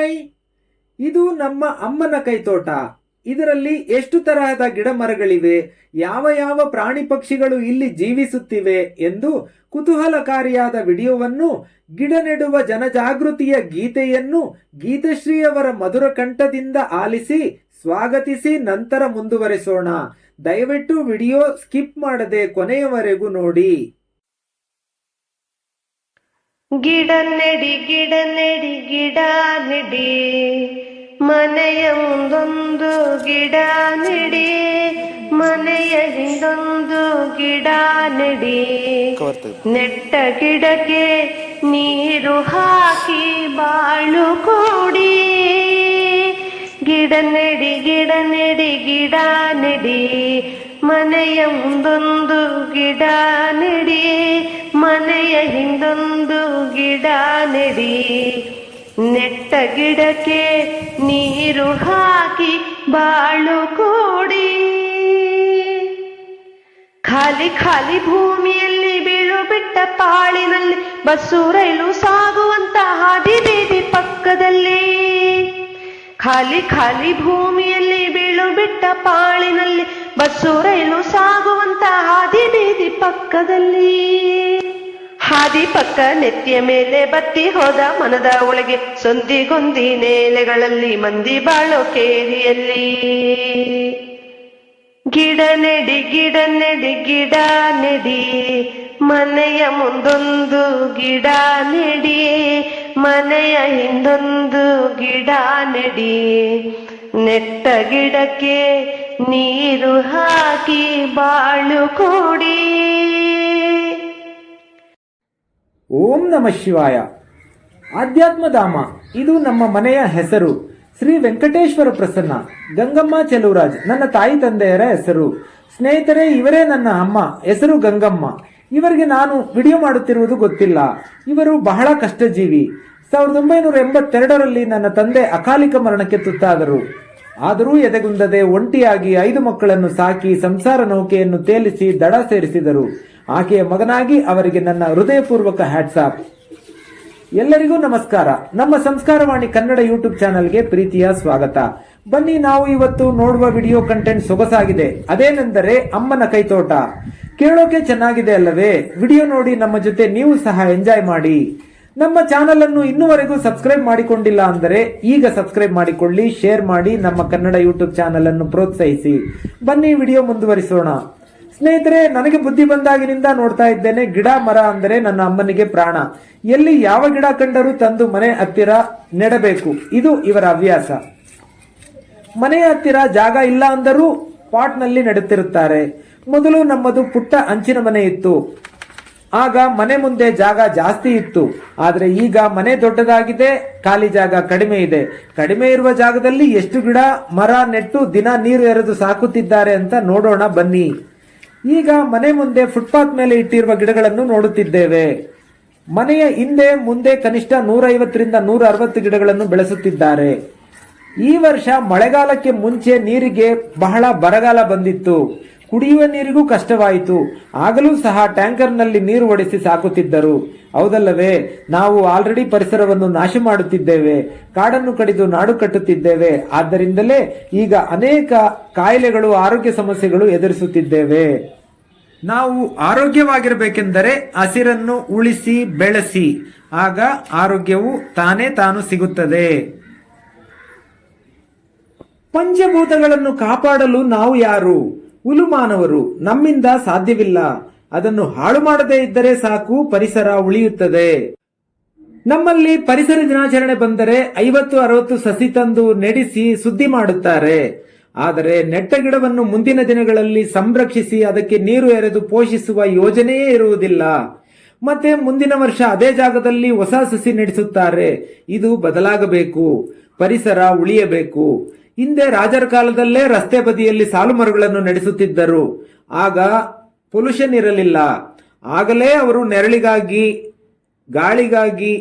Hi, ಇದು ನಮ್ಮ ಅಮ್ಮನ ಕೈತೋಟ. ಇದರಲ್ಲಿ ಎಷ್ಟು ತರಹದ ಗಿಡ ಮರಗಳಿವೆ, ಯಾವ ಯಾವ ಪ್ರಾಣಿ ಪಕ್ಷಿಗಳು ಇಲ್ಲಿ ಜೀವಿಸುತ್ತಿವೆ ಎಂದು ಕುತೂಹಲಕಾರಿಯಾದ ವಿಡಿಯೋವನ್ನು, ಗಿಡ ನೆಡುವ ಜನಜಾಗೃತಿಯ ಗೀತೆಯನ್ನು ಗೀತಶ್ರೀಯವರ ಮಧುರ ಕಂಠದಿಂದ ಆಲಿಸಿ ಸ್ವಾಗತಿಸಿ ನಂತರ ಮುಂದುವರೆಸೋಣ. ದಯವಿಟ್ಟು ವಿಡಿಯೋ ಸ್ಕಿಪ್ ಮಾಡದೆ ಕೊನೆಯವರೆಗೂ ನೋಡಿ. ಗಿಡ ನೆಡಿ ಗಿಡ ನೆಡಿ ಗಿಡ ನೆಡಿ, ಮನೆಯ ಮುಂದೊಂದು ಗಿಡ ನೆಡಿ, ಮನೆಯ ಹಿಂದೊಂದು ಗಿಡ ನೆಡಿ. ನೆಟ್ಟ ಗಿಡಕ್ಕೆ ನೀರು ಹಾಕಿ ಬಾಳು ಕೊಡಿ. ಗಿಡ ನೆಡಿ ಗಿಡ ನೆಡಿ ಗಿಡ ನೆಡಿ, ಮನೆಯ ಮುಂದೊಂದು ಗಿಡ ನೆಡಿ, ಮನೆಯ ಹಿಂದೊಂದು ಗಿಡ ನೆಡಿ. ನೆಟ್ಟ ಗಿಡಕ್ಕೆ ನೀರು ಹಾಕಿ ಬಾಳು ಕೊಡಿ. ಖಾಲಿ ಖಾಲಿ ಭೂಮಿಯಲ್ಲಿ ಬೀಳು ಬಿಟ್ಟ ಪಾಳಿನಲ್ಲಿ ಬಸ್ಸು ರೈಲು ಸಾಗುವಂತ ಹಾದಿ ಬೀದಿ ಪಕ್ಕದಲ್ಲಿ. ಖಾಲಿ ಖಾಲಿ ಭೂಮಿಯಲ್ಲಿ ಬೀಳು ಬಿಟ್ಟ ಪಾಳಿನಲ್ಲಿ ಬಸ್ಸು ರೈಲು ಸಾಗುವಂತ ಹಾದಿ ಬೀದಿ ಪಕ್ಕದಲ್ಲಿ. ಹಾದಿ ಪಕ್ಕ ನೆತ್ತಿಯ ಮೇಲೆ ಬತ್ತಿ ಹೋದ ಮನದ ಒಳಗೆ ಸೊಂದಿಗೊಂದಿ ನೇಲೆಗಳಲ್ಲಿ ಮಂದಿ ಬಾಳೋ ಕೇರಿಯಲ್ಲಿ. ಗಿಡ ನೆಡಿ ಗಿಡ ನೆಡಿ ಗಿಡ ನೆಡಿ, ಮನೆಯ ಮುಂದೊಂದು ಗಿಡ ನೆಡಿ, ಮನೆಯ ಹಿಂದೊಂದು ಗಿಡ ನೆಡಿ. ನೆಟ್ಟ ಗಿಡಕ್ಕೆ ನೀರು ಹಾಕಿ ಬಾಳು ಕೊಡಿ. ಓಂ ನಮಃ ಶಿವಾಯ. ಆಧ್ಯಾತ್ಮಧಾಮ, ಇದು ನಮ್ಮ ಮನೆಯ ಹೆಸರು. ಶ್ರೀ ವೆಂಕಟೇಶ್ವರ ಪ್ರಸನ್ನ, ಗಂಗಮ್ಮ ಚೆಲುವರಾಜ್ ನನ್ನ ತಾಯಿ ತಂದೆಯರ ಹೆಸರು. ಸ್ನೇಹಿತರೆ, ಇವರೇ ನನ್ನ ಅಮ್ಮ, ಹೆಸರು ಗಂಗಮ್ಮ. ಇವರಿಗೆ ನಾನು ವಿಡಿಯೋ ಮಾಡುತ್ತಿರುವುದು ಗೊತ್ತಿಲ್ಲ. ಇವರು ಬಹಳ ಕಷ್ಟಜೀವಿ. 1982ರಲ್ಲಿ ನನ್ನ ತಂದೆ ಅಕಾಲಿಕ ಮರಣಕ್ಕೆ ತುತ್ತಾದರು. ಆದರೂ ಎದೆಗುಂದದೆ ಒಂಟಿಯಾಗಿ 5 ಮಕ್ಕಳನ್ನು ಸಾಕಿ ಸಂಸಾರ ನೌಕೆಯನ್ನು ತೇಲಿಸಿ ದಡ ಸೇರಿಸಿದರು. ಆಕೆಯ ಮಗನಾಗಿ ಅವರಿಗೆ ನನ್ನ ಹೃದಯಪೂರ್ವಕ ಹ್ಯಾಟ್ಸ್ ಆಫ್. ಎಲ್ಲರಿಗೂ ನಮಸ್ಕಾರ. ನಮ್ಮ ಸಂಸ್ಕಾರವಾಣಿ ಕನ್ನಡ ಯೂಟ್ಯೂಬ್ ಚಾನೆಲ್ಗೆ ಪ್ರೀತಿಯ ಸ್ವಾಗತ. ಬನ್ನಿ, ನಾವು ಇವತ್ತು ನೋಡುವ ವಿಡಿಯೋ ಕಂಟೆಂಟ್ ಸೊಗಸಾಗಿದೆ. ಅದೇನೆಂದರೆ ಅಮ್ಮನ ಕೈತೋಟ. ಕೇಳೋಕೆ ಚೆನ್ನಾಗಿದೆ ಅಲ್ಲವೇ? ವಿಡಿಯೋ ನೋಡಿ ನಮ್ಮ ಜೊತೆ ನೀವು ಸಹ ಎಂಜಾಯ್ ಮಾಡಿ. ನಮ್ಮ ಚಾನೆಲ್ ಅನ್ನು ಇನ್ನೂವರೆಗೂ ಸಬ್ಸ್ಕ್ರೈಬ್ ಮಾಡಿಕೊಂಡಿಲ್ಲ ಅಂದರೆ ಈಗ ಸಬ್ಸ್ಕ್ರೈಬ್ ಮಾಡಿಕೊಳ್ಳಿ, ಶೇರ್ ಮಾಡಿ, ನಮ್ಮ ಕನ್ನಡ ಯೂಟ್ಯೂಬ್ ಚಾನೆಲ್ ಅನ್ನು ಪ್ರೋತ್ಸಾಹಿಸಿ. ಬನ್ನಿ ವಿಡಿಯೋ ಮುಂದುವರಿಸೋಣ. ಸ್ನೇಹಿತರೆ, ನನಗೆ ಬುದ್ಧಿ ಬಂದಾಗಿನಿಂದ ನೋಡ್ತಾ ಇದ್ದೇನೆ, ಗಿಡ ಮರ ಅಂದರೆ ನನ್ನ ಅಮ್ಮನಿಗೆ ಪ್ರಾಣ. ಎಲ್ಲಿ ಯಾವ ಗಿಡ ಕಂಡರೂ ತಂದು ಮನೆ ಹತ್ತಿರ ನೆಡಬೇಕು, ಇದು ಇವರ ಹವ್ಯಾಸ. ಮನೆಯ ಹತ್ತಿರ ಜಾಗ ಇಲ್ಲ ಅಂದರೂ ಪಾಟ್ನಲ್ಲಿ ನೆಡುತ್ತಿರುತ್ತಾರೆ. ಮೊದಲು ನಮ್ಮದು ಪುಟ್ಟ ಹಂಚಿನ ಮನೆ ಇತ್ತು. ಆಗ ಮನೆ ಮುಂದೆ ಜಾಗ ಜಾಸ್ತಿ ಇತ್ತು. ಆದ್ರೆ ಈಗ ಮನೆ ದೊಡ್ಡದಾಗಿದೆ, ಖಾಲಿ ಜಾಗ ಕಡಿಮೆ ಇದೆ. ಕಡಿಮೆ ಇರುವ ಜಾಗದಲ್ಲಿ ಎಷ್ಟು ಗಿಡ ಮರ ನೆಟ್ಟು ದಿನ ನೀರು ಎರೆದು ಸಾಕುತ್ತಿದ್ದಾರೆ ಅಂತ ನೋಡೋಣ ಬನ್ನಿ. ಈಗ ಮನೆ ಮುಂದೆ ಫುಟ್ಪಾತ್ ಮೇಲೆ ಇಟ್ಟಿರುವ ಗಿಡಗಳನ್ನು ನೋಡುತ್ತಿದ್ದೇವೆ. ಮನೆಯ ಹಿಂದೆ ಮುಂದೆ ಕನಿಷ್ಠ 150ರಿಂದ 160 ಗಿಡಗಳನ್ನು ಬೆಳೆಸುತ್ತಿದ್ದಾರೆ. ಈ ವರ್ಷ ಮಳೆಗಾಲಕ್ಕೆ ಮುಂಚೆ ನೀರಿಗೆ ಬಹಳ ಬರಗಾಲ ಬಂದಿತ್ತು. ಕುಡಿಯುವ ನೀರಿಗೂ ಕಷ್ಟವಾಯಿತು. ಆಗಲೂ ಸಹ ಟ್ಯಾಂಕರ್ನಲ್ಲಿ ನೀರು ಒಡೆಸಿ ಸಾಕುತ್ತಿದ್ದರು. ಹೌದಲ್ಲವೇ? ನಾವು ಆಲ್ರೆಡಿ ಪರಿಸರವನ್ನು ನಾಶ ಮಾಡುತ್ತಿದ್ದೇವೆ, ಕಾಡನ್ನು ಕಡಿದು ನಾಡು ಕಟ್ಟುತ್ತಿದ್ದೇವೆ. ಆದ್ದರಿಂದಲೇ ಈಗ ಅನೇಕ ಕಾಯಿಲೆಗಳು, ಆರೋಗ್ಯ ಸಮಸ್ಯೆಗಳು ಎದುರಿಸುತ್ತಿದ್ದೇವೆ. ನಾವು ಆರೋಗ್ಯವಾಗಿರಬೇಕೆಂದರೆ ಹಸಿರನ್ನು ಉಳಿಸಿ ಬೆಳೆಸಿ, ಆಗ ಆರೋಗ್ಯವು ತಾನು ಸಿಗುತ್ತದೆ. ಪಂಚಭೂತಗಳನ್ನು ಕಾಪಾಡಲು ನಾವು ಯಾರು? ಹುಲುಮಾನವರು. ನಮ್ಮಿಂದ ಸಾಧ್ಯವಿಲ್ಲ. ಅದನ್ನು ಹಾಳು ಮಾಡದೇ ಇದ್ದರೆ ಸಾಕು, ಪರಿಸರ ಉಳಿಯುತ್ತದೆ. ನಮ್ಮಲ್ಲಿ ಪರಿಸರ ದಿನಾಚರಣೆ ಬಂದರೆ 50-60 ಸಸಿ ತಂದು ನೆಡಿಸಿ ಸುದ್ದಿ ಮಾಡುತ್ತಾರೆ. ಆದರೆ ನೆಟ್ಟ ಗಿಡವನ್ನು ಮುಂದಿನ ದಿನಗಳಲ್ಲಿ ಸಂರಕ್ಷಿಸಿ ಅದಕ್ಕೆ ನೀರು ಎರೆದು ಪೋಷಿಸುವ ಯೋಜನೆಯೇ ಇರುವುದಿಲ್ಲ. ಮತ್ತೆ ಮುಂದಿನ ವರ್ಷ ಅದೇ ಜಾಗದಲ್ಲಿ ಹೊಸ ಸಸಿ ನೆಡೆಸುತ್ತಾರೆ. ಇದು ಬದಲಾಗಬೇಕು, ಪರಿಸರ ಉಳಿಯಬೇಕು. ಹಿಂದೆ ರಾಜರ ಕಾಲದಲ್ಲೇ ರಸ್ತೆ ಬದಿಯಲ್ಲಿ ಸಾಲು ಮರಗಳನ್ನು ನಡೆಸುತ್ತಿದ್ದರು. ಆಗ ಪೊಲ್ಯೂಷನ್ ಇರಲಿಲ್ಲ. ಆಗಲೇ ಅವರು ನೆರಳಿಗಾಗಿ, ಗಾಳಿಗಾಗಿ,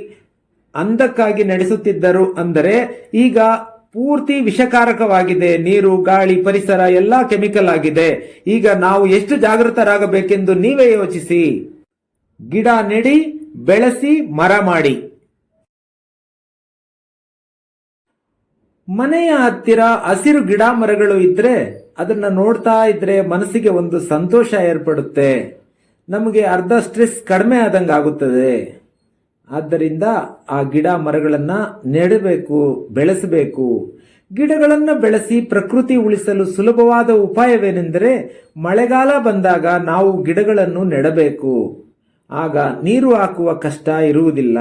ಅಂದಕ್ಕಾಗಿ ನಡೆಸುತ್ತಿದ್ದರು. ಅಂದರೆ ಈಗ ಪೂರ್ತಿ ವಿಷಕಾರಕವಾಗಿದೆ. ನೀರು, ಗಾಳಿ, ಪರಿಸರ ಎಲ್ಲ ಕೆಮಿಕಲ್ ಆಗಿದೆ. ಈಗ ನಾವು ಎಷ್ಟು ಜಾಗೃತರಾಗಬೇಕೆಂದು ನೀವೇ ಯೋಚಿಸಿ. ಗಿಡ ನೆಡಿ, ಬೆಳೆಸಿ, ಮರ ಮಾಡಿ. ಮನೆಯ ಹತ್ತಿರ ಹಸಿರು ಗಿಡ ಮರಗಳು ಇದ್ರೆ ಅದನ್ನ ನೋಡ್ತಾ ಇದ್ರೆ ಮನಸ್ಸಿಗೆ ಒಂದು ಸಂತೋಷ ಏರ್ಪಡುತ್ತೆ. ನಮಗೆ ಅರ್ಧ ಸ್ಟ್ರೆಸ್ ಕಡಿಮೆ ಆದಂಗಾಗುತ್ತದೆ. ಆದ್ದರಿಂದ ಆ ಗಿಡ ಮರಗಳನ್ನ ನೆಡಬೇಕು, ಬೆಳೆಸಬೇಕು. ಗಿಡಗಳನ್ನ ಬೆಳೆಸಿ ಪ್ರಕೃತಿ ಉಳಿಸಲು ಸುಲಭವಾದ ಉಪಾಯವೇನೆಂದರೆ ಮಳೆಗಾಲ ಬಂದಾಗ ನಾವು ಗಿಡಗಳನ್ನು ನೆಡಬೇಕು. ಆಗ ನೀರು ಹಾಕುವ ಕಷ್ಟ ಇರುವುದಿಲ್ಲ,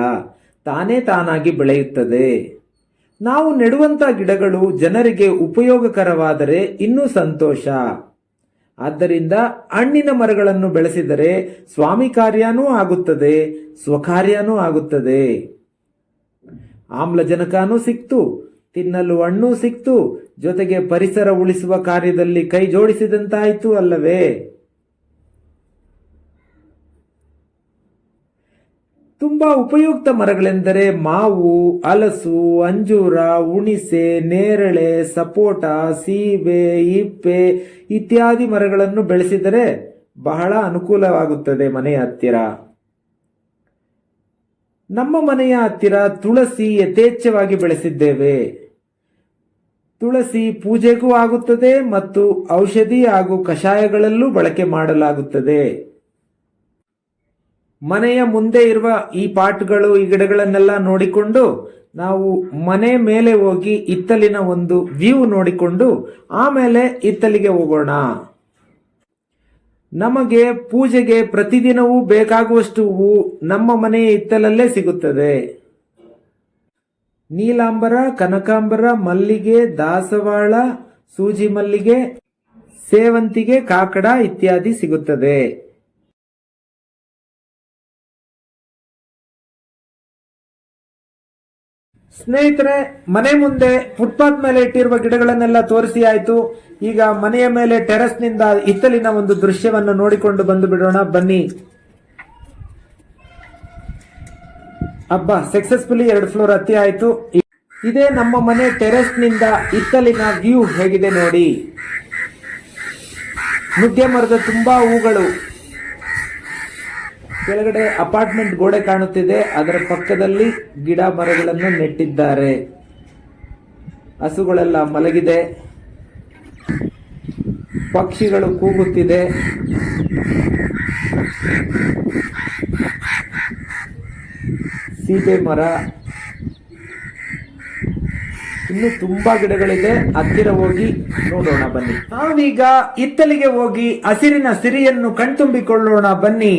ತಾನೇ ತಾನಾಗಿ ಬೆಳೆಯುತ್ತದೆ. ನಾವು ನೆಡುವಂತ ಗಿಡಗಳು ಜನರಿಗೆ ಉಪಯೋಗಕರವಾದರೆ ಇನ್ನೂ ಸಂತೋಷ. ಆದ್ದರಿಂದ ಹಣ್ಣಿನ ಮರಗಳನ್ನು ಬೆಳೆಸಿದರೆ ಸ್ವಾಮಿ ಕಾರ್ಯನೂ ಆಗುತ್ತದೆ, ಸ್ವಕಾರ್ಯನೂ ಆಗುತ್ತದೆ. ಆಮ್ಲಜನಕನೂ ಸಿಕ್ತು, ತಿನ್ನಲು ಹಣ್ಣು ಸಿಕ್ತು, ಜೊತೆಗೆ ಪರಿಸರ ಉಳಿಸುವ ಕಾರ್ಯದಲ್ಲಿ ಕೈ ಜೋಡಿಸಿದಂತಾಯಿತು ಅಲ್ಲವೇ? ತುಂಬಾ ಉಪಯುಕ್ತ ಮರಗಳೆಂದರೆ ಮಾವು, ಹಲಸು, ಅಂಜೂರ, ಹುಣಿಸೆ, ನೇರಳೆ, ಸಪೋಟ, ಸೀಬೆ, ಇಪ್ಪೆ ಇತ್ಯಾದಿ ಮರಗಳನ್ನು ಬೆಳೆಸಿದರೆ ಬಹಳ ಅನುಕೂಲವಾಗುತ್ತದೆ ಮನೆಯ ಹತ್ತಿರ. ನಮ್ಮ ಮನೆಯ ಹತ್ತಿರ ತುಳಸಿ ಯಥೇಚ್ಛವಾಗಿ ಬೆಳೆಸಿದ್ದೇವೆ. ತುಳಸಿ ಪೂಜೆಗೂ ಆಗುತ್ತದೆ ಮತ್ತು ಔಷಧಿ ಹಾಗೂ ಕಷಾಯಗಳಲ್ಲೂ ಬಳಕೆ ಮಾಡಲಾಗುತ್ತದೆ. ಮನೆಯ ಮುಂದೆ ಇರುವ ಈ ಪಾಟ್ಗಳು, ಈ ಗಿಡಗಳನ್ನೆಲ್ಲ ನೋಡಿಕೊಂಡು ನಾವು ಮನೆ ಮೇಲೆ ಹೋಗಿ ಇತ್ತಲಿನ ಒಂದು ವ್ಯೂ ನೋಡಿಕೊಂಡು ಆಮೇಲೆ ಇತ್ತಲಿಗೆ ಹೋಗೋಣ. ನಮಗೆ ಪೂಜೆಗೆ ಪ್ರತಿದಿನವೂ ಬೇಕಾಗುವಷ್ಟು ಹೂವು ನಮ್ಮ ಮನೆಯ ಇತ್ತಲಲ್ಲೇ ಸಿಗುತ್ತದೆ. ನೀಲಾಂಬರ, ಕನಕಾಂಬರ, ಮಲ್ಲಿಗೆ, ದಾಸವಾಳ, ಸೂಜಿ ಮಲ್ಲಿಗೆ, ಸೇವಂತಿಗೆ, ಕಾಕಡ ಇತ್ಯಾದಿ ಸಿಗುತ್ತದೆ. ಸ್ನೇಹಿತರೆ, ಮನೆ ಮುಂದೆ ಫುಟ್ಪಾತ್ ಮೇಲೆ ಇಟ್ಟಿರುವ ಗಿಡಗಳನ್ನೆಲ್ಲ ತೋರಿಸಿ ಆಯ್ತು. ಈಗ ಮನೆಯ ಮೇಲೆ ಟೆರೆಸ್ ನಿಂದ ಇತ್ತಲಿನ ಒಂದು ದೃಶ್ಯವನ್ನು ನೋಡಿಕೊಂಡು ಬಂದು ಬಿಡೋಣ ಬನ್ನಿ. ಸಕ್ಸಸ್ಫುಲಿ 2 ಫ್ಲೋರ್ ಹತ್ತಿ ಆಯ್ತು. ಇದೇ ನಮ್ಮ ಮನೆ ಟೆರೆಸ್ ನಿಂದ ಇತ್ತಲಿನ ವ್ಯೂ ಹೇಗಿದೆ ನೋಡಿ. ನುಗ್ಗೆ ಮರದ ತುಂಬಾ ಹೂಗಳು. ಕೆಳಗಡೆ ಅಪಾರ್ಟ್ಮೆಂಟ್ ಗೋಡೆ ಕಾಣುತ್ತಿದೆ, ಅದರ ಪಕ್ಕದಲ್ಲಿ ಗಿಡ ಮರಗಳನ್ನು ನೆಟ್ಟಿದ್ದಾರೆ. ಹಸುಗಳೆಲ್ಲ ಮಲಗಿದೆ, ಪಕ್ಷಿಗಳು ಕೂಗುತ್ತಿದೆ. ಸೀಬೆ ಮರ, ಇನ್ನು ತುಂಬಾ ಗಿಡಗಳಿದೆ. ಹತ್ತಿರ ಹೋಗಿ ನೋಡೋಣ ಬನ್ನಿ. ನಾವೀಗ ಇತ್ತಲಿಗೆ ಹೋಗಿ ಹಸಿರಿನ ಸಿರಿಯನ್ನು ಕಣ್ತುಂಬಿಕೊಳ್ಳೋಣ ಬನ್ನಿ.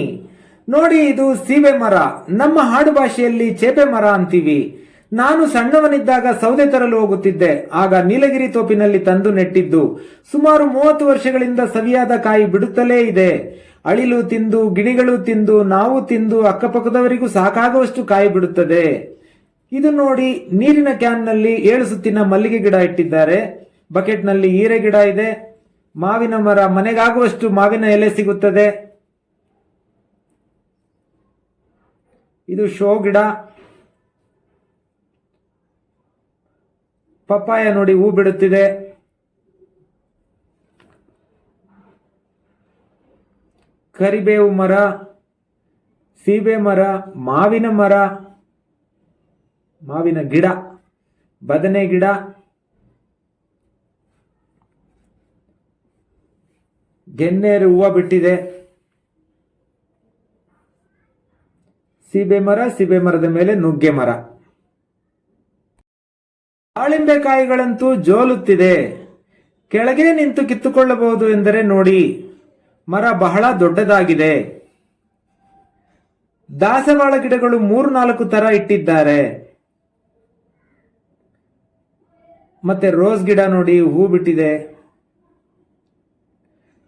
ನೋಡಿ, ಇದು ಸೀಬೆ ಮರ. ನಮ್ಮ ಹಾಡು ಭಾಷೆಯಲ್ಲಿ ಚೇಪೆ ಮರ ಅಂತೀವಿ. ನಾನು ಸಣ್ಣವನಿದ್ದಾಗ ಸೌದೆ ತರಲು ಹೋಗುತ್ತಿದ್ದೆ. ಆಗ ನೀಲಗಿರಿ ತೋಪಿನಲ್ಲಿ ತಂದು ನೆಟ್ಟಿದ್ದು. ಸುಮಾರು 30 ವರ್ಷಗಳಿಂದ ಸವಿಯಾದ ಕಾಯಿ ಬಿಡುತ್ತಲೇ ಇದೆ. ಅಳಿಲು ತಿಂದು, ಗಿಣಿಗಳು ತಿಂದು, ನಾವು ತಿಂದು, ಅಕ್ಕಪಕ್ಕದವರಿಗೂ ಸಾಕಾಗುವಷ್ಟು ಕಾಯಿ ಬಿಡುತ್ತದೆ. ಇದು ನೋಡಿ, ನೀರಿನ ಕ್ಯಾನ್ ನಲ್ಲಿ 7 ಸುತ್ತಿನ ಮಲ್ಲಿಗೆ ಗಿಡ ಇಟ್ಟಿದ್ದಾರೆ. ಬಕೆಟ್ ನಲ್ಲಿ ಹೀರೆ ಗಿಡ ಇದೆ. ಮಾವಿನ ಮರ, ಮನೆಗಾಗುವಷ್ಟು ಮಾವಿನ ಎಲೆ ಸಿಗುತ್ತದೆ. ಇದು ಶೋ ಗಿಡ. ಪಪ್ಪಾಯ ನೋಡಿ, ಹೂ ಬಿಡುತ್ತಿದೆ. ಕರಿಬೇವು ಮರ, ಸೀಬೆ ಮರ, ಮಾವಿನ ಮರ, ಮಾವಿನ ಗಿಡ, ಬದನೆ ಗಿಡ, ಗೆನ್ನೇರು ಹೂವು ಬಿಟ್ಟಿದೆ. ಸೀಬೆ ಮರ, ಸೀಬೆ ಮರದ ಮೇಲೆ ನುಗ್ಗೆ ಮರ. ದಾಳಿಂಬೆಕಾಯಿಗಳಂತೂ ಜೋಲುತ್ತಿದೆ. ಕೆಳಗೆ ನಿಂತು ಕಿತ್ತುಕೊಳ್ಳಬಹುದು ಎಂದರೆ ನೋಡಿ, ಮರ ಬಹಳ ದೊಡ್ಡದಾಗಿದೆ. ದಾಸವಾಳ ಗಿಡಗಳು 3-4 ತರ ಇಟ್ಟಿದ್ದಾರೆ. ಮತ್ತೆ ರೋಸ್ ಗಿಡ ನೋಡಿ, ಹೂ ಬಿಟ್ಟಿದೆ.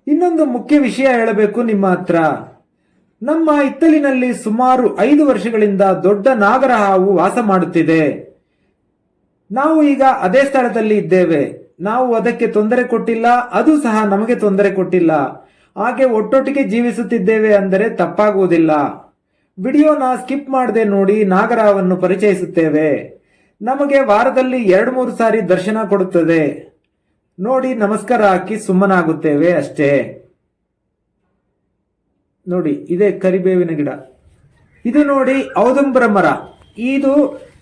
ಇನ್ನೊಂದು ಮುಖ್ಯ ವಿಷಯ ಹೇಳಬೇಕು ನಿಮ್ಮ ಹತ್ರ. ನಮ್ಮ ಇತ್ತಲಿನಲ್ಲಿ ಸುಮಾರು 5 ವರ್ಷಗಳಿಂದ ದೊಡ್ಡ ನಾಗರ ಹಾವು ವಾಸ ಮಾಡುತ್ತಿದೆ. ನಾವು ಈಗ ಅದೇ ಸ್ಥಳದಲ್ಲಿ ಇದ್ದೇವೆ. ನಾವು ಅದಕ್ಕೆ ತೊಂದರೆ ಕೊಟ್ಟಿಲ್ಲ, ಅದು ಸಹ ನಮಗೆ ತೊಂದರೆ ಕೊಟ್ಟಿಲ್ಲ. ಹಾಗೆ ಒಟ್ಟೊಟ್ಟಿಗೆ ಜೀವಿಸುತ್ತಿದ್ದೇವೆ ಅಂದರೆ ತಪ್ಪಾಗುವುದಿಲ್ಲ. ವಿಡಿಯೋನ ಸ್ಕಿಪ್ ಮಾಡದೆ ನೋಡಿ, ನಾಗರಹಾವನ್ನು ಪರಿಚಯಿಸುತ್ತೇವೆ. ನಮಗೆ ವಾರದಲ್ಲಿ 2-3 ಸಾರಿ ದರ್ಶನ ಕೊಡುತ್ತದೆ. ನೋಡಿ, ನಮಸ್ಕಾರ ಹಾಕಿ ಸುಮ್ಮನಾಗುತ್ತೇವೆ ಅಷ್ಟೇ. ನೋಡಿ, ಇದೇ ಕರಿಬೇವಿನ ಗಿಡ. ಇದು ನೋಡಿ ಔದುಂಬರ ಮರ. ಇದು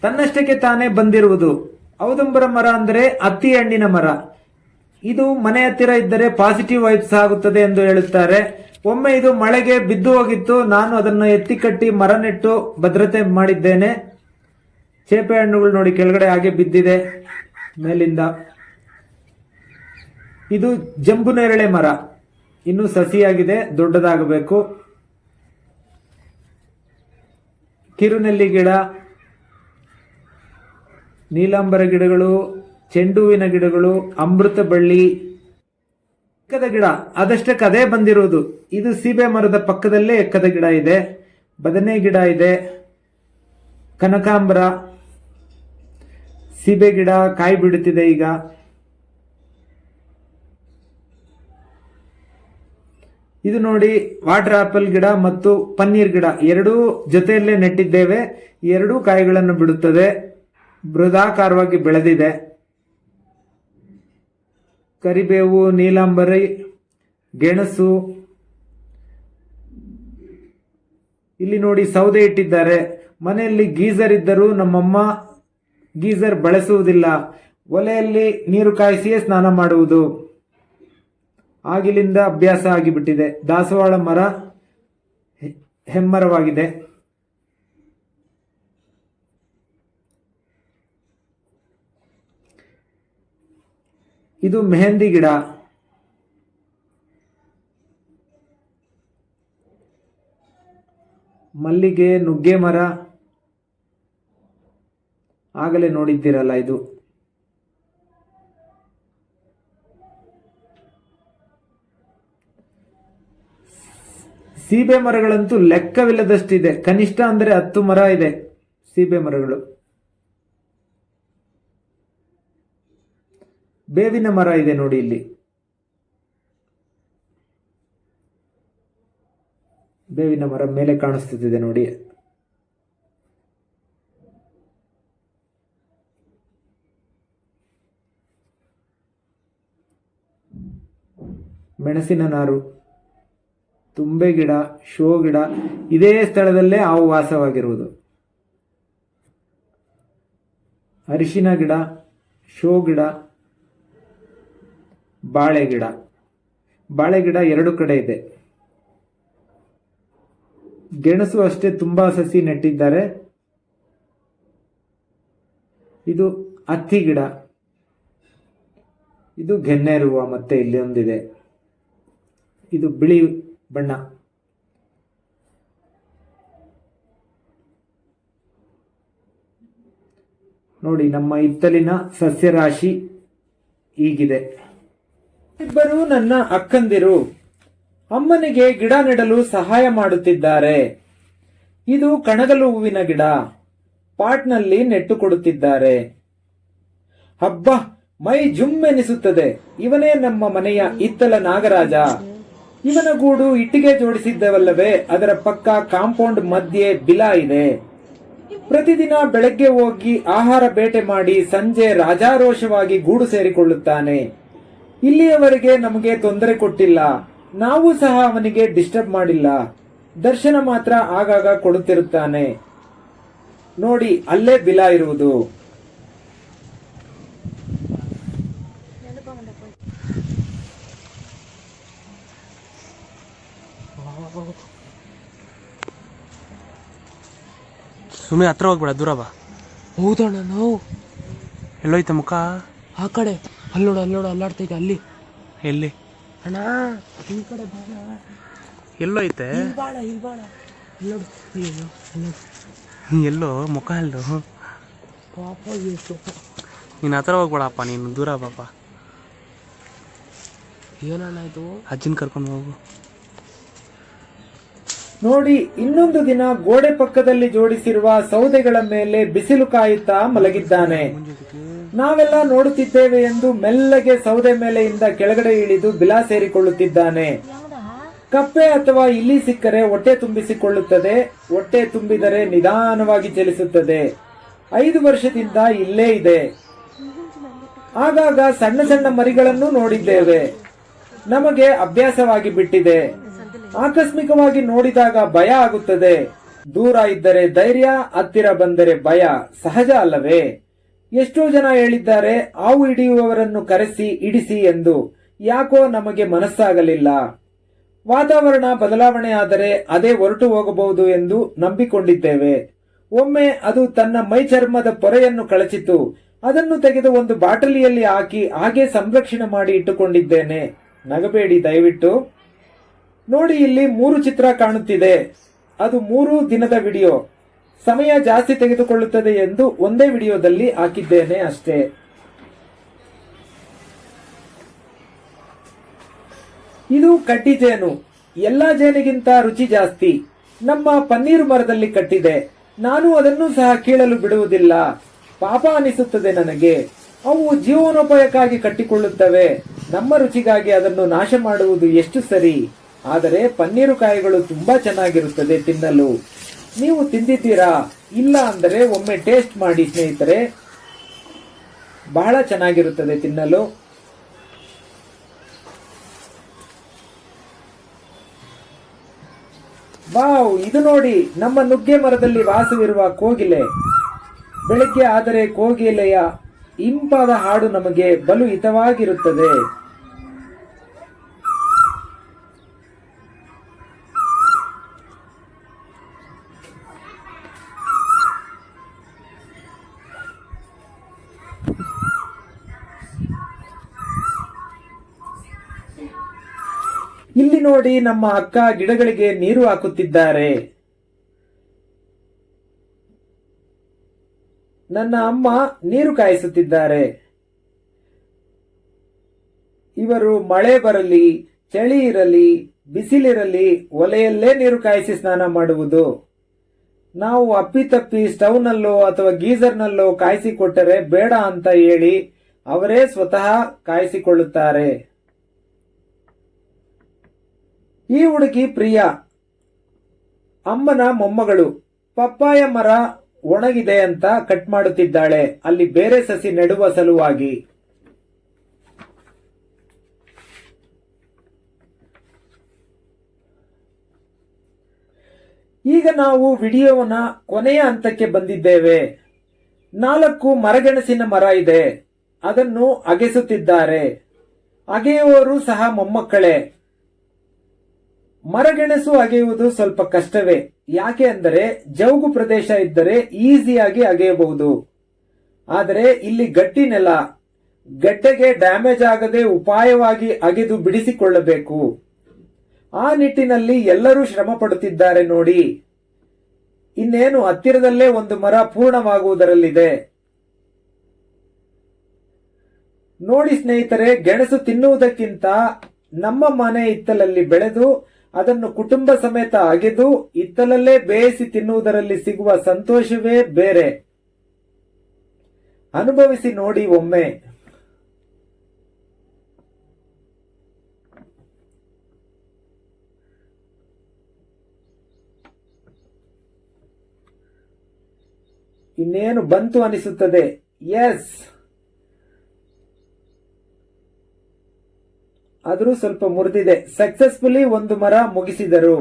ತನ್ನಷ್ಟಕ್ಕೆ ತಾನೇ ಬಂದಿರುವುದು. ಔದುಂಬರ ಮರ ಅಂದರೆ ಅತ್ತಿ ಹಣ್ಣಿನ ಮರ. ಇದು ಮನೆ ಹತ್ತಿರ ಇದ್ದರೆ ಪಾಸಿಟಿವ್ ವೈಬ್ಸ್ ಆಗುತ್ತದೆ ಎಂದು ಹೇಳುತ್ತಾರೆ. ಒಮ್ಮೆ ಇದು ಮಳೆಗೆ ಬಿದ್ದು ಹೋಗಿತ್ತು. ನಾನು ಅದನ್ನು ಎತ್ತಿ ಕಟ್ಟಿ ಮರ ನೆಟ್ಟು ಭದ್ರತೆ ಮಾಡಿದ್ದೇನೆ. ಚೇಪೆ ಹಣ್ಣುಗಳು ನೋಡಿ ಕೆಳಗಡೆ ಹಾಗೆ ಬಿದ್ದಿದೆ ಮೇಲಿಂದ. ಇದು ಜಂಬು ನೇರಳೆ ಮರ, ಇನ್ನು ಸಸಿಯಾಗಿದೆ, ದೊಡ್ಡದಾಗಬೇಕು. ಕಿರುನೆಲ್ಲಿ ಗಿಡ, ನೀಲಾಂಬರ ಗಿಡಗಳು, ಚೆಂಡುವಿನ ಗಿಡಗಳು, ಅಮೃತ ಬಳ್ಳಿ, ಎಕ್ಕದ ಗಿಡ ಅದಷ್ಟಕ್ಕೆ ಅದೇ ಬಂದಿರುವುದು. ಇದು ಸೀಬೆ ಮರದ ಪಕ್ಕದಲ್ಲೇ ಎಕ್ಕದ ಗಿಡ ಇದೆ. ಬದನೆ ಗಿಡ ಇದೆ, ಕನಕಾಂಬರ, ಸೀಬೆ ಗಿಡ ಕಾಯಿ ಬಿಡುತ್ತಿದೆ ಈಗ. ಇದು ನೋಡಿ ವಾಟರ್ ಆಪಲ್ ಗಿಡ ಮತ್ತು ಪನ್ನೀರ್ ಗಿಡ ಎರಡೂ ಜೊತೆಯಲ್ಲೇ ನೆಟ್ಟಿದ್ದೇವೆ. ಎರಡೂ ಕಾಯಿಗಳನ್ನು ಬಿಡುತ್ತದೆ, ಬೃಹದಾಕಾರವಾಗಿ ಬೆಳೆದಿದೆ. ಕರಿಬೇವು, ನೀಲಾಂಬರಿ, ಗೆಣಸು, ಇಲ್ಲಿ ನೋಡಿ ಸೌದೆ ಇಟ್ಟಿದ್ದಾರೆ. ಮನೆಯಲ್ಲಿ ಗೀಸರ್ ಇದ್ದರೂ ನಮ್ಮಮ್ಮ ಗೀಸರ್ ಬಳಸುವುದಿಲ್ಲ. ಒಲೆಯಲ್ಲಿ ನೀರು ಕಾಯಿಸಿಯೇ ಸ್ನಾನ ಮಾಡುವುದು. ಆಗಿಲಿಂದ ಅಭ್ಯಾಸ ಆಗಿಬಿಟ್ಟಿದೆ. ದಾಸವಾಳ ಮರ ಹೆಮ್ಮರವಾಗಿದೆ. ಇದು ಮೆಹಂದಿ ಗಿಡ. ಮಲ್ಲಿಗೆ, ನುಗ್ಗೆ ಮರ ಆಗಲೇ ನೋಡಿದ್ದೀರಲ್ಲ ಇದು. ಸೀಬೆ ಮರಗಳಂತೂ ಲೆಕ್ಕವಿಲ್ಲದಷ್ಟಿದೆ. ಕನಿಷ್ಠ ಅಂದರೆ 10 ಮರ ಇದೆ ಸೀಬೆ ಮರಗಳು. ಬೇವಿನ ಮರ ಇದೆ ನೋಡಿ ಇಲ್ಲಿ. ಬೇವಿನ ಮರ ಮೇಲೆ ಕಾಣಿಸ್ತಿದೆ ನೋಡಿ. ಮೆಣಸಿನ ನಾರು, ತುಂಬೆ ಗಿಡ, ಶೋ ಗಿಡ, ಇದೇ ಸ್ಥಳದಲ್ಲೇ ಹಾವು ವಾಸವಾಗಿರುವುದು. ಅರಿಶಿನ ಗಿಡ, ಶೋ ಗಿಡ, ಬಾಳೆ ಗಿಡ. ಬಾಳೆ ಗಿಡ 2 ಕಡೆ ಇದೆ. ಗೆಣಸು ಅಷ್ಟೇ ತುಂಬಾ ಸಸಿ ನೆಟ್ಟಿದ್ದಾರೆ. ಇದು ಹತ್ತಿ ಗಿಡ. ಇದು ಗೆನ್ನೇರುವ, ಮತ್ತೆ ಇಲ್ಲಿ ಒಂದಿದೆ. ಇದು ಬಿಳಿ ಬಣ್ಣ. ನೋಡಿ ನಮ್ಮ ಹಿತ್ತಲಿನ ಸಸ್ಯರಾಶಿ ಹೀಗಿದೆ. ಇಬ್ಬರು ನನ್ನ ಅಕ್ಕಂದಿರು ಅಮ್ಮನಿಗೆ ಗಿಡ ನೆಡಲು ಸಹಾಯ ಮಾಡುತ್ತಿದ್ದಾರೆ. ಇದು ಕಣಗಲು ಹೂವಿನ ಗಿಡ, ಪಾಟ್ನಲ್ಲಿ ನೆಟ್ಟು ಕೊಡುತ್ತಿದ್ದಾರೆ. ಹಬ್ಬ, ಮೈ ಜುಮ್ ಎನಿಸುತ್ತದೆ. ಇವನೇ ನಮ್ಮ ಮನೆಯ ಹಿತ್ತಲ ನಾಗರಾಜ. ಇವನ ಗೂಡು ಇಟ್ಟಿಗೆ ಜೋಡಿಸಿದ್ದವಲ್ಲವೇ, ಅದರ ಪಕ್ಕ ಕಾಂಪೌಂಡ್ ಮಧ್ಯೆ ಬಿಲ ಇದೆ. ಪ್ರತಿದಿನ ಬೆಳಗ್ಗೆ ಹೋಗಿ ಆಹಾರ ಬೇಟೆ ಮಾಡಿ ಸಂಜೆ ರಾಜಾರೋಷವಾಗಿ ಗೂಡು ಸೇರಿಕೊಳ್ಳುತ್ತಾನೆ. ಇಲ್ಲಿಯವರೆಗೆ ನಮಗೆ ತೊಂದರೆ ಕೊಟ್ಟಿಲ್ಲ. ನಾವು ಸಹ ಅವನಿಗೆ ಡಿಸ್ಟರ್ಬ್ ಮಾಡಿಲ್ಲ. ದರ್ಶನ ಮಾತ್ರ ಆಗಾಗ ಕೊಡುತ್ತಿರುತ್ತಾನೆ. ನೋಡಿ ಅಲ್ಲೇ ಬಿಲ ಇರುವುದು. ಸುಮ್ಮನೆ ಹತ್ರ ಹೋಗ್ಬೇಡ, ದೂರ ಬಾ. ಹೌದಣ್ಣ, ನಾವು ಎಲ್ಲೋಯ್ತ ಮುಖ? ಆ ಕಡೆ ಅಲ್ಲೋಡು ಅಲ್ಲೋಡು ಅಲ್ಲಾಡ್ತೈತೆ ಅಲ್ಲಿ. ಎಲ್ಲಿ ಅಣ್ಣ ಈ ಕಡೆ ಬಾಣ, ಎಲ್ಲೋಯ್ತೆ? ಇಲ್ಲಿ ಬಾಣ ಅಲ್ಲೋಡು. ಅಯ್ಯೋ ಎಲ್ಲೋ ಮುಖ ಅಲ್ಲು. ಪಾಪ ಎಷ್ಟು. ನೀನು ಹತ್ರ ಹೋಗ್ಬೇಡಪ್ಪ, ನೀನು ದೂರ ಬಾಪ. ಏನಣ್ಣ ಇದು? ಅಜ್ಜನ್ ಕರ್ಕೊಂಡು ಹೋಗು. ನೋಡಿ, ಇನ್ನೊಂದು ದಿನ ಗೋಡೆ ಪಕ್ಕದಲ್ಲಿ ಜೋಡಿಸಿರುವ ಸೌದೆಗಳ ಮೇಲೆ ಬಿಸಿಲು ಕಾಯುತ್ತಾ ಮಲಗಿದ್ದಾನೆ. ನಾವೆಲ್ಲ ನೋಡುತ್ತಿದ್ದೇವೆ ಎಂದು ಮೆಲ್ಲಗೆ ಸೌದೆ ಮೇಲೆಯಿಂದ ಕೆಳಗಡೆ ಇಳಿದು ಬಿಲ ಸೇರಿಕೊಳ್ಳುತ್ತಿದ್ದಾನೆ. ಕಪ್ಪೆ ಅಥವಾ ಇಲಿ ಸಿಕ್ಕರೆ ಹೊಟ್ಟೆ ತುಂಬಿಸಿಕೊಳ್ಳುತ್ತದೆ. ಹೊಟ್ಟೆ ತುಂಬಿದರೆ ನಿಧಾನವಾಗಿ ಚಲಿಸುತ್ತದೆ. 5 ವರ್ಷದಿಂದ ಇಲ್ಲೇ ಇದೆ. ಆಗಾಗ ಸಣ್ಣ ಸಣ್ಣ ಮರಿಗಳನ್ನು ನೋಡಿದ್ದೇವೆ. ನಮಗೆ ಅಭ್ಯಾಸವಾಗಿ ಬಿಟ್ಟಿದೆ. ಆಕಸ್ಮಿಕವಾಗಿ ನೋಡಿದಾಗ ಭಯ ಆಗುತ್ತದೆ. ದೂರ ಇದ್ದರೆ ಧೈರ್ಯ, ಹತ್ತಿರ ಬಂದರೆ ಭಯ. ಸಹಜ ಅಲ್ಲವೇ? ಎಷ್ಟೋ ಜನ ಹೇಳಿದ್ದಾರೆ ಹಾವು ಹಿಡಿಯುವವರನ್ನು ಕರೆಸಿ ಇಡಿಸಿ ಎಂದು. ಯಾಕೋ ನಮಗೆ ಮನಸ್ಸಾಗಲಿಲ್ಲ. ವಾತಾವರಣ ಬದಲಾವಣೆ ಆದರೆ ಅದೇ ಹೊರಟು ಹೋಗಬಹುದು ಎಂದು ನಂಬಿಕೊಂಡಿದ್ದೇವೆ. ಒಮ್ಮೆ ಅದು ತನ್ನ ಮೈ ಚರ್ಮದ ಪೊರೆಯನ್ನು ಕಳಚಿತು. ಅದನ್ನು ತೆಗೆದು ಒಂದು ಬಾಟಲಿಯಲ್ಲಿ ಹಾಕಿ ಹಾಗೆ ಸಂರಕ್ಷಣೆ ಮಾಡಿ ಇಟ್ಟುಕೊಂಡಿದ್ದೇನೆ. ನಗಬೇಡಿ ದಯವಿಟ್ಟು. ನೋಡಿ, ಇಲ್ಲಿ 3 ಚಿತ್ರ ಕಾಣುತ್ತಿದೆ. ಅದು 3 ದಿನದ ವಿಡಿಯೋ. ಸಮಯ ಜಾಸ್ತಿ ತೆಗೆದುಕೊಳ್ಳುತ್ತದೆ ಎಂದು ಒಂದೇ ವಿಡಿಯೋದಲ್ಲಿ ಹಾಕಿದ್ದೇನೆ ಅಷ್ಟೇ. ಇದು ಕಡ್ಡಿ ಜೇನು. ಎಲ್ಲಾ ಜೇನಿಗಿಂತ ರುಚಿ ಜಾಸ್ತಿ. ನಮ್ಮ ಪನ್ನೀರು ಮರದಲ್ಲಿ ಕಟ್ಟಿದೆ. ನಾನು ಅದನ್ನು ಸಹ ಕೀಳಲು ಬಿಡುವುದಿಲ್ಲ. ಪಾಪ ಅನಿಸುತ್ತದೆ ನನಗೆ. ಅವು ಜೀವನೋಪಾಯಕ್ಕಾಗಿ ಕಟ್ಟಿಕೊಳ್ಳುತ್ತವೆ. ನಮ್ಮ ರುಚಿಗಾಗಿ ಅದನ್ನು ನಾಶ ಮಾಡುವುದು ಎಷ್ಟು ಸರಿ. ಆದರೆ ಪನ್ನೀರು ಕಾಯಿಗಳು ತುಂಬಾ ಚೆನ್ನಾಗಿರುತ್ತದೆ ತಿನ್ನಲು. ನೀವು ತಿಂದಿದ್ದೀರಾ? ಇಲ್ಲ ಅಂದರೆ ಒಮ್ಮೆ ಟೇಸ್ಟ್ ಮಾಡಿ ಸ್ನೇಹಿತರೆ. ಬಹಳ ಚೆನ್ನಾಗಿರುತ್ತದೆ ತಿನ್ನಲು. ವಾವ್, ಇದು ನೋಡಿ, ನಮ್ಮ ನುಗ್ಗೆ ಮರದಲ್ಲಿ ವಾಸವಿರುವ ಕೋಗಿಲೆ. ಬೆಳಗ್ಗೆ ಆದರೆ ಕೋಗಿಲೆಯ ಇಂಪಾದ ಹಾಡು ನಮಗೆ ಬಲು ಹಿತವಾಗಿರುತ್ತದೆ. ಇಲ್ಲಿ ನೋಡಿ, ನಮ್ಮ ಅಕ್ಕ ಗಿಡಗಳಿಗೆ ನೀರು ಹಾಕುತ್ತಿದ್ದಾರೆ. ನನ್ನ ಅಮ್ಮ ನೀರು ಕಾಯಿಸುತ್ತಿದ್ದಾರೆ. ಇವರು ಮಳೆ ಬರಲಿ, ಚಳಿ ಇರಲಿ, ಬಿಸಿಲಿರಲಿ ಒಲೆಯಲ್ಲೇ ನೀರು ಕಾಯಿಸಿ ಸ್ನಾನ ಮಾಡುವುದು. ನಾವು ಅಪ್ಪಿತಪ್ಪಿ ಸ್ಟವ್ನಲ್ಲೋ ಅಥವಾ ಗೀಸರ್ನಲ್ಲೋ ಕಾಯಿಸಿಕೊಟ್ಟರೆ ಬೇಡ ಅಂತ ಹೇಳಿ ಅವರೇ ಸ್ವತಃ ಕಾಯಿಸಿಕೊಳ್ಳುತ್ತಾರೆ. ಈ ಹುಡುಗಿ ಪ್ರಿಯಾ, ಅಮ್ಮನ ಮೊಮ್ಮಗಳು. ಪಪ್ಪಾಯ ಮರ ಒಣಗಿದೆ ಅಂತ ಕಟ್ ಮಾಡುತ್ತಿದ್ದಾಳೆ, ಅಲ್ಲಿ ಬೇರೆ ಸಸಿ ನೆಡುವ ಸಲುವಾಗಿ. ಈಗ ನಾವು ವಿಡಿಯೋವನ್ನ ಕೊನೆಯ ಹಂತಕ್ಕೆ ಬಂದಿದ್ದೇವೆ. 4 ಮರಗೆಣಸಿನ ಮರ ಇದೆ. ಅದನ್ನು ಅಗೆಸುತ್ತಿದ್ದಾರೆ. ಅಗೆಯುವವರು ಸಹ ಮೊಮ್ಮಕ್ಕಳೇ. ಮರಗೆಣಸು ಅಗೆಯುವುದು ಸ್ವಲ್ಪ ಕಷ್ಟವೇ. ಯಾಕೆ ಅಂದರೆ ಜೌಗು ಪ್ರದೇಶ ಇದ್ದರೆ ಈಸಿಯಾಗಿ ಅಗೆಯಬಹುದು. ಆದರೆ ಇಲ್ಲಿ ಗಟ್ಟಿ ನೆಲ. ಗಡ್ಡೆಗೆ ಡ್ಯಾಮೇಜ್ ಆಗದೆ ಉಪಾಯವಾಗಿ ಅಗೆದು ಬಿಡಿಸಿಕೊಳ್ಳಬೇಕು. ಆ ನಿಟ್ಟಿನಲ್ಲಿ ಎಲ್ಲರೂ ಶ್ರಮ ಪಡುತ್ತಿದ್ದಾರೆ ನೋಡಿ. ಇನ್ನೇನು ಹತ್ತಿರದಲ್ಲೇ ಒಂದು ಮರ ಪೂರ್ಣವಾಗುವುದರಲ್ಲಿದೆ. ನೋಡಿ ಸ್ನೇಹಿತರೆ, ಗೆಣಸು ತಿನ್ನುವುದಕ್ಕಿಂತ ನಮ್ಮ ಮನೆ ಹಿತ್ತಲಲ್ಲಿ ಬೆಳೆದು ಅದನ್ನು ಕುಟುಂಬ ಸಮೇತ ಅಗೆದು ಹಿತ್ತಲಲ್ಲೇ ಬೇಯಿಸಿ ತಿನ್ನುವುದರಲ್ಲಿ ಸಿಗುವ ಸಂತೋಷವೇ ಬೇರೆ. ಅನುಭವಿಸಿ ನೋಡಿ ಒಮ್ಮೆ. ಇನ್ನೇನು ಬಂತು ಅನಿಸುತ್ತದೆ. ಎಸ್, ಆದರೂ ಸ್ವಲ್ಪ ಮುರಿದಿದೆ. ಸಕ್ಸಸ್ಫುಲಿ ಒಂದು ಮರ ಮುಗಿಸಿದರು.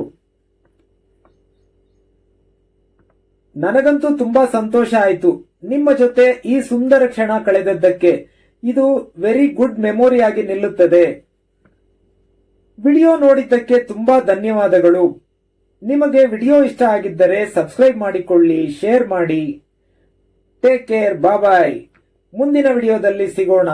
ನನಗಂತೂ ತುಂಬಾ ಸಂತೋಷ ಆಯಿತು ನಿಮ್ಮ ಜೊತೆ ಈ ಸುಂದರ ಕ್ಷಣ ಕಳೆದದ್ದಕ್ಕೆ. ಇದು ವೆರಿ ಗುಡ್ ಮೆಮೊರಿಯಾಗಿ ನಿಲ್ಲುತ್ತದೆ. ವಿಡಿಯೋ ನೋಡಿದ್ದಕ್ಕೆ ತುಂಬಾ ಧನ್ಯವಾದಗಳು. ನಿಮಗೆ ವಿಡಿಯೋ ಇಷ್ಟ ಆಗಿದ್ದರೆ ಸಬ್ಸ್ಕ್ರೈಬ್ ಮಾಡಿಕೊಳ್ಳಿ, ಶೇರ್ ಮಾಡಿ. ಟೇಕ್ ಕೇರ್, ಬಾಯ್. ಮುಂದಿನ ವಿಡಿಯೋದಲ್ಲಿ ಸಿಗೋಣ.